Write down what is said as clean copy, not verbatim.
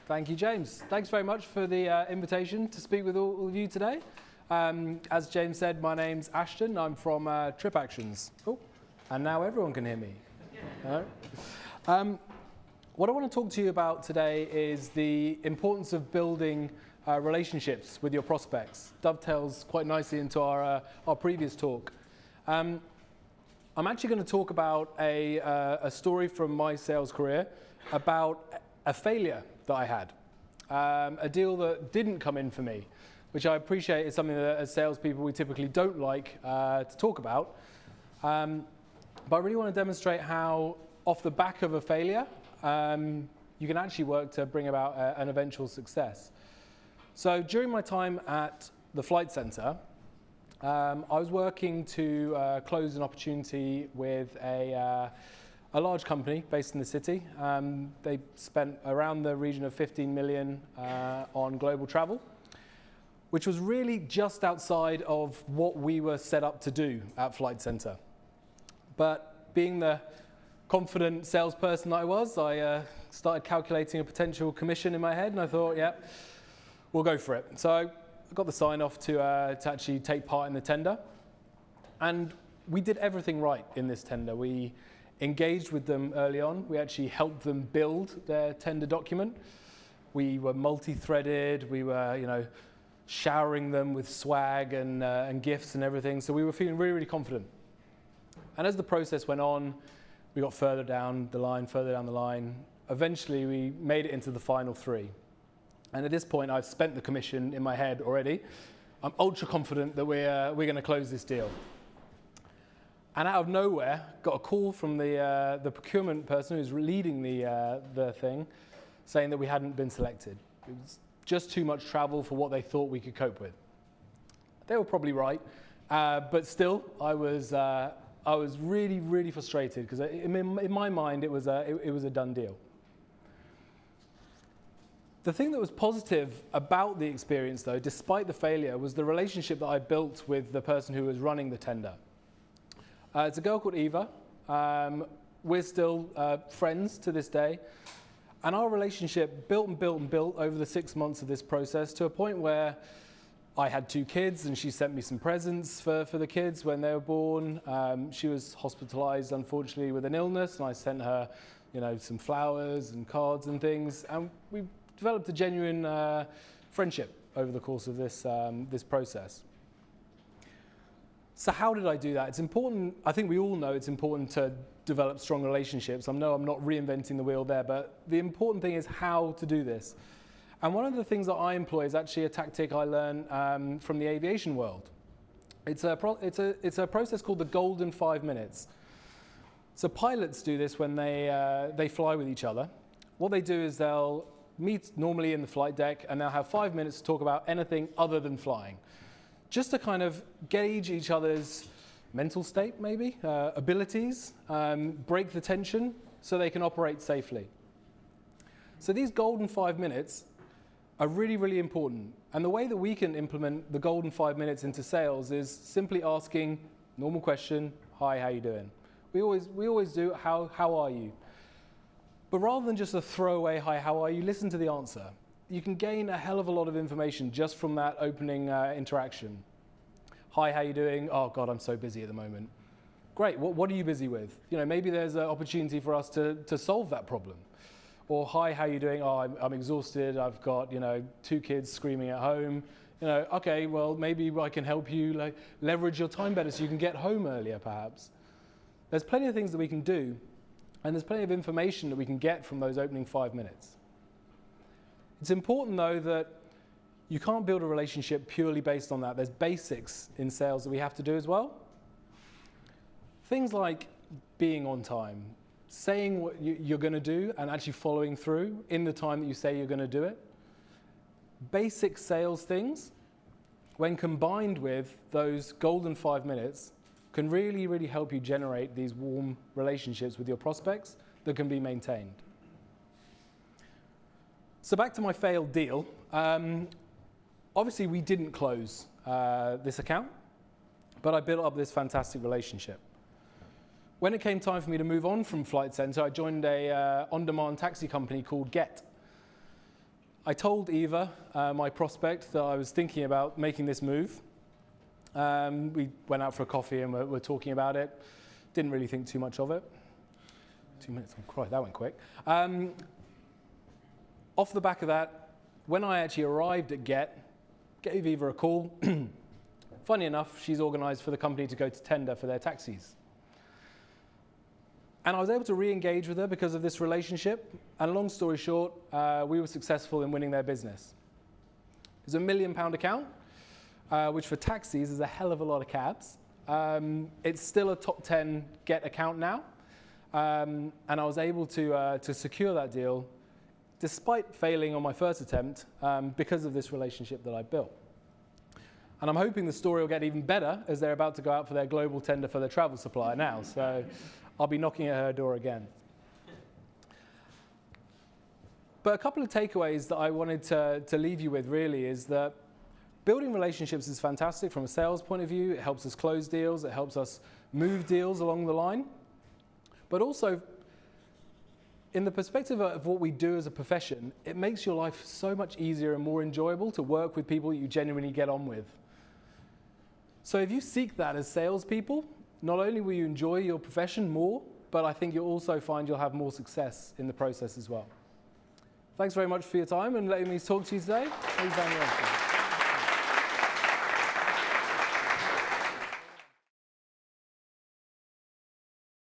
Thank you, James. Thanks very much for the invitation to speak with all of you today. As James said, my name's Ashton. I'm from TripActions. Oh, and now everyone can hear me. What I want to talk to you about today is the importance of building relationships with your prospects. Dovetails quite nicely into our previous talk. I'm actually going to talk about a story from my sales career about a failure that I had, a deal that didn't come in for me, which I appreciate is something that as salespeople we typically don't like to talk about. But I really want to demonstrate how, off the back of a failure, you can actually work to bring about an eventual success. So during my time at the flight center, I was working to close an opportunity with a large company based in the city. They spent around the region of 15 million on global travel, which was really just outside of what we were set up to do at Flight Center. But being the confident salesperson that I was, I started calculating a potential commission in my head, and I thought, yeah, we'll go for it. So I got the sign off to actually take part in the tender. And we did everything right in this tender. We engaged with them early on. We actually helped them build their tender document. We were multi-threaded. We were, showering them with swag and gifts and everything. So we were feeling really, really confident. And as the process went on, we got further down the line. Eventually, we made it into the final three. And at this point, I've spent the commission in my head already. I'm ultra confident that we're going to close this deal. And out of nowhere, got a call from the procurement person who's leading the thing, saying that we hadn't been selected. It was just too much travel for what they thought we could cope with. They were probably right, but still, I was really, really frustrated because in my mind, it was a done deal. The thing that was positive about the experience, though, despite the failure, was the relationship that I built with the person who was running the tender. It's a girl called Eva. We're still friends to this day. And our relationship built and built and built over the 6 months of this process to a point where I had 2 kids and she sent me some presents for the kids when they were born. She was hospitalized, unfortunately, with an illness, and I sent her, some flowers and cards and things. And we developed a genuine friendship over the course of this process. So how did I do that? It's important, I think we all know it's important to develop strong relationships. I know I'm not reinventing the wheel there, but the important thing is how to do this. And one of the things that I employ is actually a tactic I learned from the aviation world. It's a process called the golden 5 minutes. So pilots do this when they fly with each other. What they do is they'll meet normally in the flight deck, and they'll have 5 minutes to talk about anything other than flying, just to kind of gauge each other's mental state, maybe, abilities, break the tension so they can operate safely. So these golden 5 minutes are really, really important. And the way that we can implement the golden 5 minutes into sales is simply asking normal question, hi, how you doing? We always do, how are you? But rather than just a throwaway, hi, how are you, listen to the answer. You can gain a hell of a lot of information just from that opening interaction. Hi, how you doing? Oh God, I'm so busy at the moment. Great, what are you busy with? Maybe there's an opportunity for us to solve that problem. Or hi, how you doing? Oh, I'm exhausted. I've got 2 kids screaming at home. Okay, well maybe I can help you leverage your time better so you can get home earlier, perhaps. There's plenty of things that we can do, and there's plenty of information that we can get from those opening 5 minutes. It's important, though, that you can't build a relationship purely based on that. There's basics in sales that we have to do as well. Things like being on time, saying what you're going to do and actually following through in the time that you say you're going to do it. Basic sales things, when combined with those golden 5 minutes, can really, really help you generate these warm relationships with your prospects that can be maintained. So back to my failed deal. Obviously, we didn't close this account, but I built up this fantastic relationship. When it came time for me to move on from Flight Centre, I joined a on-demand taxi company called Get. I told Eva, my prospect, that I was thinking about making this move. We went out for a coffee and we're talking about it. Didn't really think too much of it. 2 minutes, oh Christ, that went quick. Off the back of that, when I actually arrived at Get, gave Eva a call. Funny enough, she's organised for the company to go to tender for their taxis. And I was able to re-engage with her because of this relationship. And long story short, we were successful in winning their business. It's a £1 million account, which for taxis is a hell of a lot of cabs. It's still a top 10 Get account now. And I was able to secure that deal despite failing on my first attempt because of this relationship that I built. And I'm hoping the story will get even better as they're about to go out for their global tender for their travel supplier now. So I'll be knocking at her door again. But a couple of takeaways that I wanted to leave you with really is that building relationships is fantastic from a sales point of view. It helps us close deals. It helps us move deals along the line. But also, in the perspective of what we do as a profession, it makes your life so much easier and more enjoyable to work with people you genuinely get on with. So if you seek that as salespeople, not only will you enjoy your profession more, but I think you'll also find you'll have more success in the process as well. Thanks very much for your time and letting me talk to you today. Thank you very much.